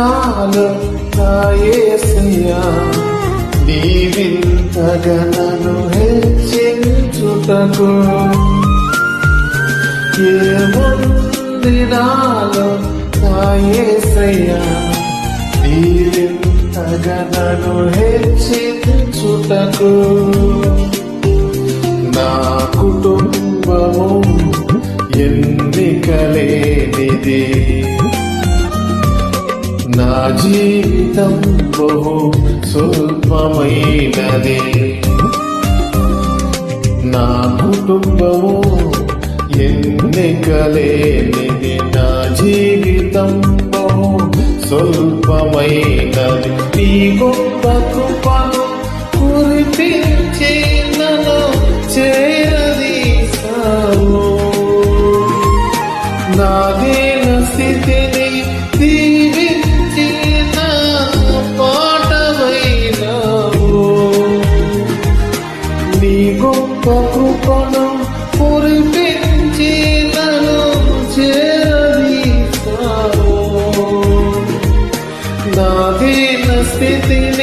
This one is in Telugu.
నాలో నా యేసయ్యా నీవింతగా నన్ను హెచ్చించుటకు ఏముంది నాలో నా యేసయ్యా నీవింతగా నన్ను హెచ్చించుటకు నా కుటుంబము ఎన్నికలేనిది నా జీవితం బహు స్వల్పమైనది నా కుటుంబము ఎన్నికలేనిది నా జీవితం బహు స్వల్పమైనది నీ గొప్ప కృపను కురిపించి నన్ను చేరదీశావు నా దీన స్థితిని దీవించి నా పాటమైనావు నీ గొప్ప కృపను కురిపించి నన్ను చేరదీశావు నా దీన స్థితిని